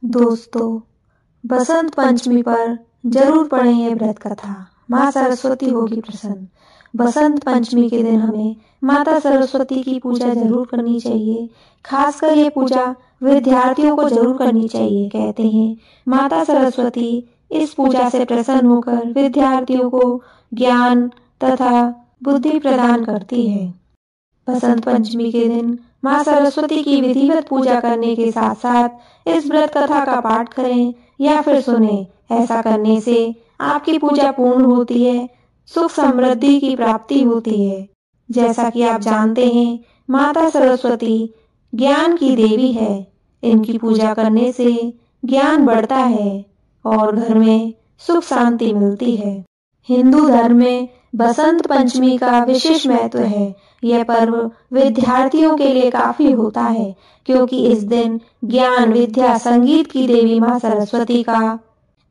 दोस्तों, बसंत पंचमी पर जरूर पढ़ें ये व्रत कथा। माँ सरस्वती होगी प्रसन्न। बसंत पंचमी के दिन हमें माता सरस्वती की पूजा जरूर करनी चाहिए। खासकर ये पूजा विद्यार्थियों को जरूर करनी चाहिए। कहते हैं माता सरस्वती इस पूजा से प्रसन्न होकर विद्यार्थियों को ज्ञान तथा बुद्धि प्रदान करती है। बसंत पंचमी के दिन माँ सरस्वती की विधिवत पूजा करने के साथ साथ इस व्रत कथा का पाठ करें या फिर सुने। ऐसा करने से आपकी पूजा पूर्ण होती है, सुख समृद्धि की प्राप्ति होती है। जैसा कि आप जानते हैं, माता सरस्वती ज्ञान की देवी है। इनकी पूजा करने से ज्ञान बढ़ता है और घर में सुख शांति मिलती है। हिंदू धर्म में बसंत पंचमी का विशेष महत्व है। यह पर्व विद्यार्थियों के लिए काफी होता है, क्योंकि इस दिन ज्ञान, विद्या, संगीत की देवी माँ सरस्वती का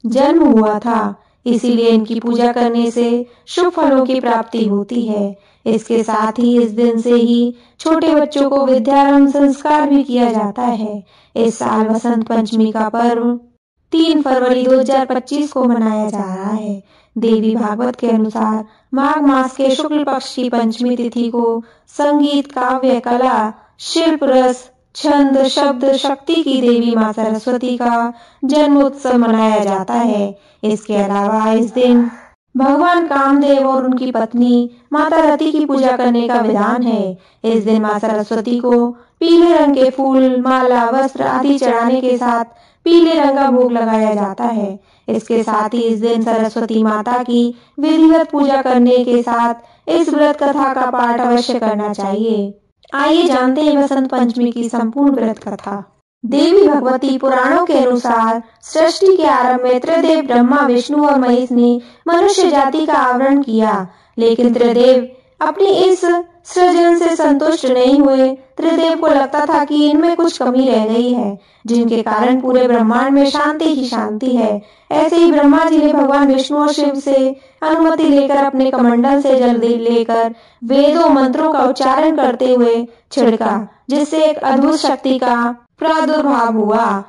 जन्म हुआ था। इसीलिए इनकी पूजा करने से शुभ फलों की प्राप्ति होती है। इसके साथ ही इस दिन से ही छोटे बच्चों को विद्यारंभ संस्कार भी किया जाता है। इस साल बसंत पंचमी का पर्व 3 फरवरी 2025 को मनाया जा रहा है। देवी भागवत के अनुसार माघ मास के शुक्ल पक्ष की पंचमी तिथि को संगीत, काव्य, कला, शिल्प, रस, छंद, शब्द, शक्ति की देवी माँ सरस्वती का जन्म उत्सव मनाया जाता है। इसके अलावा इस दिन भगवान कामदेव और उनकी पत्नी माता रति की पूजा करने का विधान है। इस दिन माँ सरस्वती को पीले रंग के फूल, माला, वस्त्र आदि चढ़ाने के साथ पीले रंग का भोग लगाया जाता है। इसके साथ ही इस दिन सरस्वती माता की विधिवत पूजा करने के साथ इस व्रत कथा का पाठ अवश्य करना चाहिए। आइए जानते हैं बसंत पंचमी की संपूर्ण व्रत कथा। देवी भगवती पुराणों के अनुसार सृष्टि के आरंभ में त्रिदेव ब्रह्मा, विष्णु और महेश ने मनुष्य जाति का आवरण किया, लेकिन त्रिदेव अपनी इस सृजन से संतुष्ट नहीं हुए। त्रिदेव को लगता था कि इनमें कुछ कमी रह गई है, जिनके कारण पूरे ब्रह्मांड में शांति ही शांति है। ऐसे ही ब्रह्मा जी ने भगवान विष्णु और शिव से अनुमति लेकर अपने कमंडल से जल लेकर वेदों मंत्रों का उच्चारण करते हुए छिड़का, जिससे एक अद्भुत शक्ति का प्रादुर्भाव हुआ।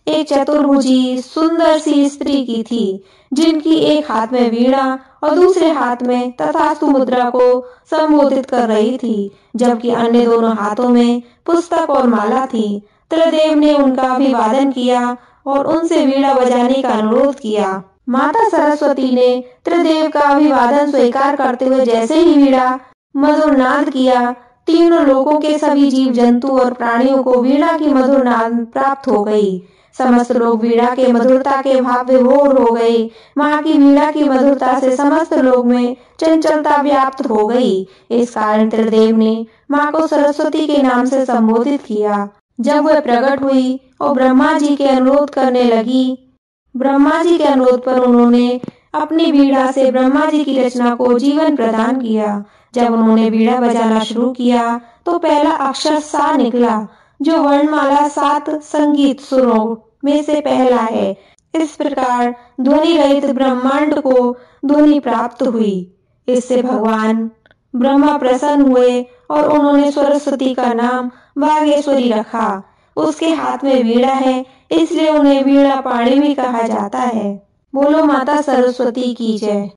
एक चतुर्भुजी सुंदर सी स्त्री की थी, जिनकी एक हाथ में वीणा और दूसरे हाथ में तथास्तु मुद्रा को संबोधित कर रही थी, जबकि अन्य दोनों हाथों में पुस्तक और माला थी। त्रिदेव ने उनका अभिवादन किया और उनसे वीणा बजाने का अनुरोध किया। माता सरस्वती ने त्रिदेव का अभिवादन स्वीकार करते हुए जैसे ही वीणा मधुर नाद किया, तीनों लोकों के सभी जीव जंतु और प्राणियों को वीणा की मधुर नाद प्राप्त हो गई। समस्त लोग वीणा के मधुरता के भाव विभोर हो गए। माँ की वीणा की मधुरता से समस्त लोग में चंचलता व्याप्त हो गई। इस कारण त्रिदेव ने माँ को सरस्वती के नाम से संबोधित किया। जब वह प्रकट हुई और ब्रह्मा जी के अनुरोध करने लगी, ब्रह्मा जी के अनुरोध पर उन्होंने अपनी वीणा से ब्रह्मा जी की रचना को जीवन प्रदान किया। जब उन्होंने वीणा बजाना शुरू किया तो पहला अक्षर सा निकला, जो वर्णमाला 7 संगीत सुरों में से पहला है। इस प्रकार ध्वनि रहित ब्रह्मांड को ध्वनि प्राप्त हुई। इससे भगवान ब्रह्मा प्रसन्न हुए और उन्होंने सरस्वती का नाम वागेश्वरी रखा। उसके हाथ में वीणा है, इसलिए उन्हें वीणा पाणी भी कहा जाता है। बोलो माता सरस्वती की जय।